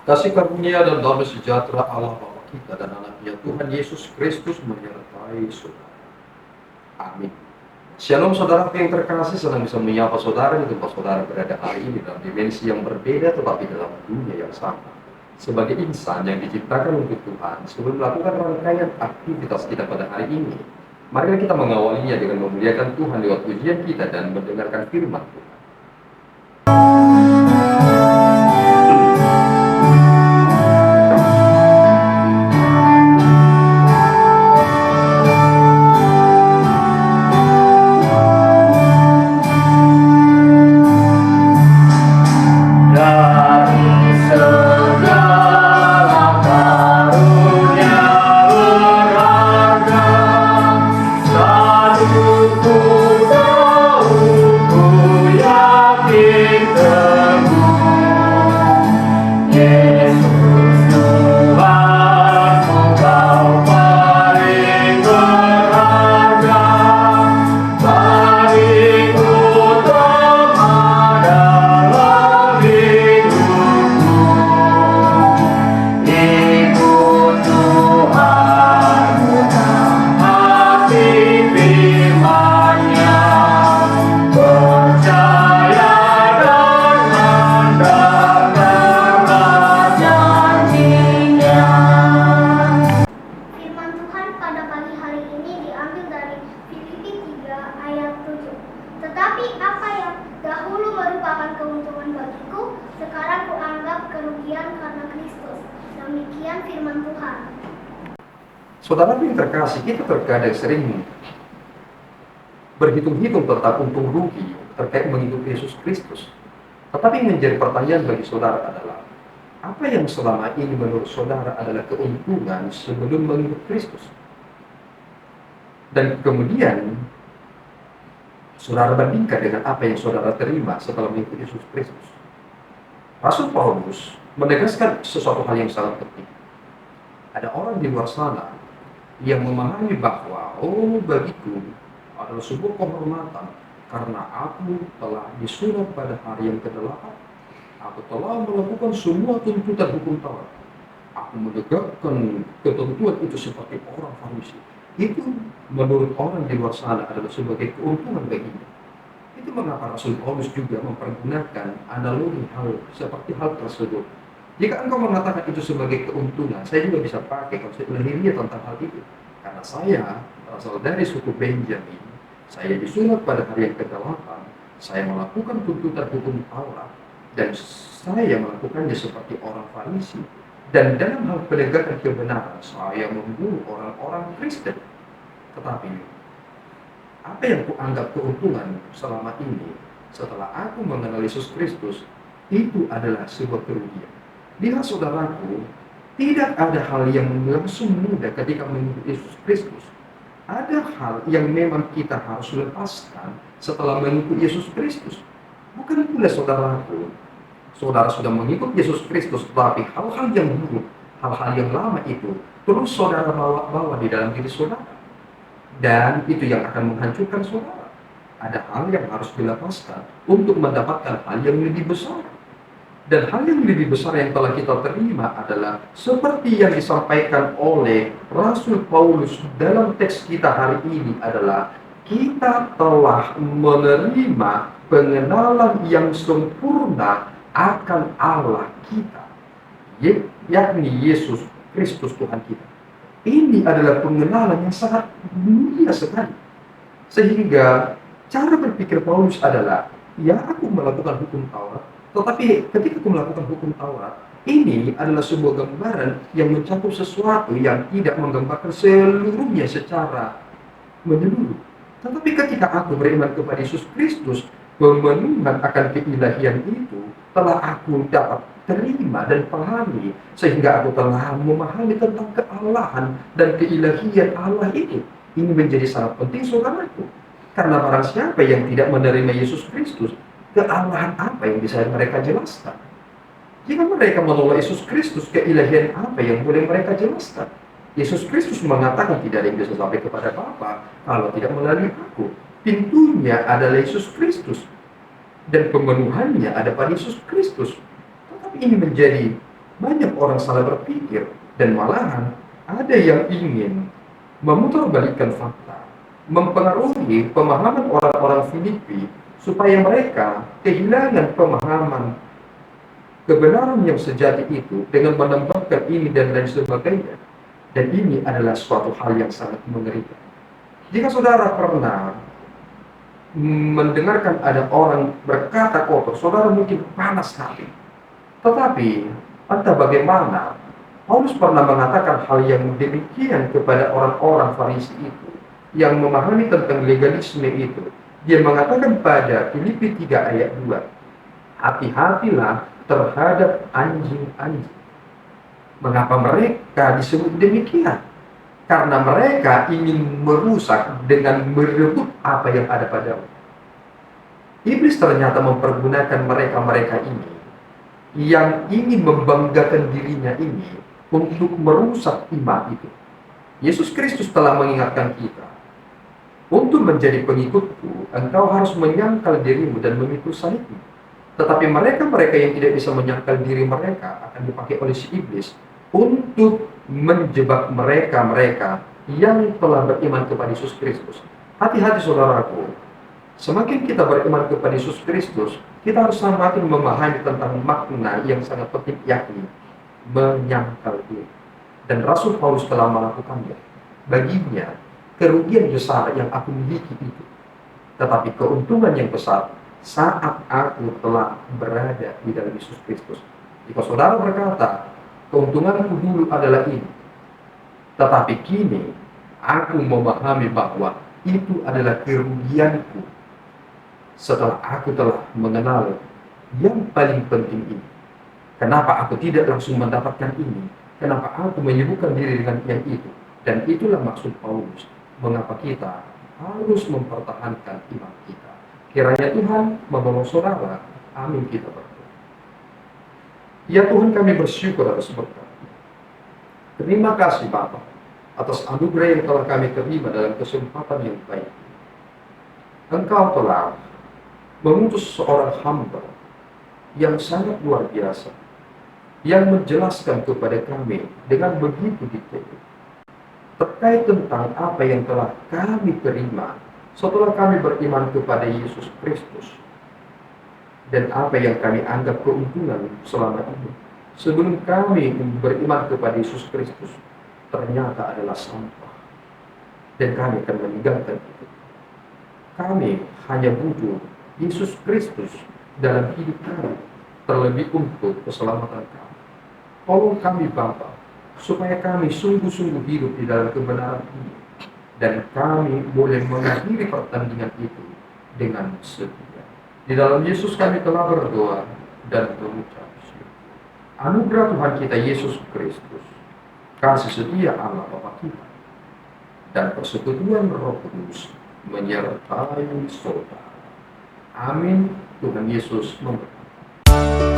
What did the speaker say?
Kasih karunia dan damai sejahtera Allah Bapa kita dan anaknya Tuhan Yesus Kristus menyertai saudara. Amin. Shalom saudara yang terkasih, senang bisa menyapa saudara di tempat saudara berada hari ini dalam dimensi yang berbeda tetapi dalam dunia yang sama. Sebagai insan yang diciptakan untuk Tuhan, sebelum melakukan rangkaian aktivitas kita pada hari ini, mari kita mengawalinya dengan memuliakan Tuhan lewat pujian kita dan mendengarkan firman Tuhan. Saudara yang terkasih, kita terkadang sering berhitung-hitung tentang untung rugi terkait mengikuti Yesus Kristus. Tetapi yang menjadi pertanyaan bagi saudara adalah, apa yang selama ini menurut saudara adalah keuntungan sebelum mengikuti Kristus? Dan kemudian, saudara bandingkan dengan apa yang saudara terima setelah mengikuti Yesus Kristus. Rasul Paulus menegaskan sesuatu hal yang sangat penting. Ada orang di luar sana yang memahami bahwa bagiku adalah sebuah kehormatan karena aku telah disunat pada hari yang ke-8. Aku telah melakukan semua tuntutan hukum Taurat. Aku menegakkan ketentuan itu seperti orang Farisi. Itu menurut orang di luar sana adalah sebagai keuntungan baginya. Itu mengapa Rasul Paulus juga mempergunakan analogi hal seperti hal tersebut. Jika engkau mengatakan itu sebagai keuntungan, saya juga bisa pakai konsep lahiriah tentang hal itu. Karena saya berasal dari suku Benjamin, saya disunat pada hari yang ke-8, saya melakukan tuntutan hukum Taurat, dan saya melakukannya seperti orang Farisi. Dan dalam hal penegakan kebenaran, saya membunuh orang-orang Kristen. Tetapi, apa yang kuanggap keuntungan selama ini, setelah aku mengenal Yesus Kristus, itu adalah sebuah kerugian. Lihat saudaraku, tidak ada hal yang langsung mudah ketika mengikuti Yesus Kristus. Ada hal yang memang kita harus lepaskan setelah mengikuti Yesus Kristus. Bukan pula saudaraku, saudara sudah mengikuti Yesus Kristus, tetapi hal-hal yang buruk, hal-hal yang lama itu terus saudara bawa di dalam diri saudara. Dan itu yang akan menghancurkan saudara. Ada hal yang harus dilepaskan untuk mendapatkan hal yang lebih besar. Dan hal yang lebih besar yang telah kita terima adalah seperti yang disampaikan oleh Rasul Paulus dalam teks kita hari ini adalah kita telah menerima pengenalan yang sempurna akan Allah kita, yakni Yesus Kristus Tuhan kita. Ini adalah pengenalan yang sangat mulia sekali. Sehingga cara berpikir Paulus adalah, ya aku melakukan hukum Taurat, tetapi ketika aku melakukan hukum Taurat, ini adalah sebuah gambaran yang mencakup sesuatu yang tidak menggambarkan seluruhnya secara menyeluruh. Tetapi ketika aku beriman kepada Yesus Kristus, pemenuhan akan keilahian itu telah aku dapat terima dan pahami, sehingga aku telah memahami tentang kealahan dan keilahian Allah itu. Ini menjadi sangat penting saudaraku, karena barang siapa yang tidak menerima Yesus Kristus, kealahan apa yang bisa mereka jelaskan? Jika mereka menolak Yesus Kristus, keilahian apa yang boleh mereka jelaskan? Yesus Kristus mengatakan tidak ada yang bisa sampai kepada Bapa kalau tidak melalui aku. Pintunya adalah Yesus Kristus dan pemenuhannya ada pada Yesus Kristus. Tetapi ini menjadi banyak orang salah berpikir, dan malahan ada yang ingin memutarbalikkan fakta, mempengaruhi pemahaman orang-orang Filipi supaya mereka kehilangan pemahaman kebenaran yang sejati itu dengan menambahkan ini dan lain sebagainya. Dan ini adalah suatu hal yang sangat mengerikan. Jika saudara pernah mendengarkan ada orang berkata kotor, saudara mungkin panas hati. Tetapi entah bagaimana, Paulus pernah mengatakan hal yang demikian kepada orang-orang Farisi itu yang memahami tentang legalisme itu. Dia mengatakan pada Filipi 3 ayat 2, hati-hatilah terhadap anjing-anjing. Mengapa mereka disebut demikian? Karena mereka ingin merusak dengan merebut apa yang ada padamu. Iblis ternyata mempergunakan mereka-mereka ini yang ingin membanggakan dirinya ini untuk merusak iman itu. Yesus Kristus telah mengingatkan kita, untuk menjadi pengikutku, engkau harus menyangkal dirimu dan memikul salibmu. Tetapi mereka-mereka yang tidak bisa menyangkal diri mereka akan dipakai oleh si iblis untuk menjebak mereka-mereka yang telah beriman kepada Yesus Kristus. Hati-hati saudaraku, semakin kita beriman kepada Yesus Kristus, kita harus semakin memahami tentang makna yang sangat penting, yakni menyangkal diri. Dan Rasul Paulus telah melakukannya. Baginya, kerugian besar yang aku miliki itu, tetapi keuntungan yang besar saat aku telah berada di dalam Yesus Kristus. Jika saudara berkata, keuntunganku dulu adalah ini, tetapi kini aku memahami bahwa itu adalah kerugianku setelah aku telah mengenal yang paling penting ini. Kenapa aku tidak langsung mendapatkan ini? Kenapa aku menyibukkan diri dengan yang itu? Dan itulah maksud Paulus, mengapa kita harus mempertahankan iman kita. Kiranya Tuhan menolong saudara. Amin, kita berdoa. Ya Tuhan, kami bersyukur atas berkat. Terima kasih Bapa atas anugerah yang telah kami terima dalam kesempatan yang baik. Engkau telah mengutus seorang hamba yang sangat luar biasa, yang menjelaskan kepada kami dengan begitu detail terkait tentang apa yang telah kami terima setelah kami beriman kepada Yesus Kristus, dan apa yang kami anggap keuntungan selama ini sebelum kami beriman kepada Yesus Kristus ternyata adalah sampah, dan kami akan meninggalkan itu. Kami hanya butuh Yesus Kristus dalam hidup kami, terlebih untuk keselamatan kami. Tolong kami Bapa, supaya kami sungguh-sungguh hidup di dalam kebenaran ini, dan kami boleh mengakhiri pertandingan itu dengan setia. Di dalam Yesus kami telah berdoa dan mengucap syukur. Anugerah Tuhan kita Yesus Kristus, kasih setia Allah Bapa kita, dan persekutuan Roh Kudus menyertai saudara. Amin. Tuhan Yesus memberkati.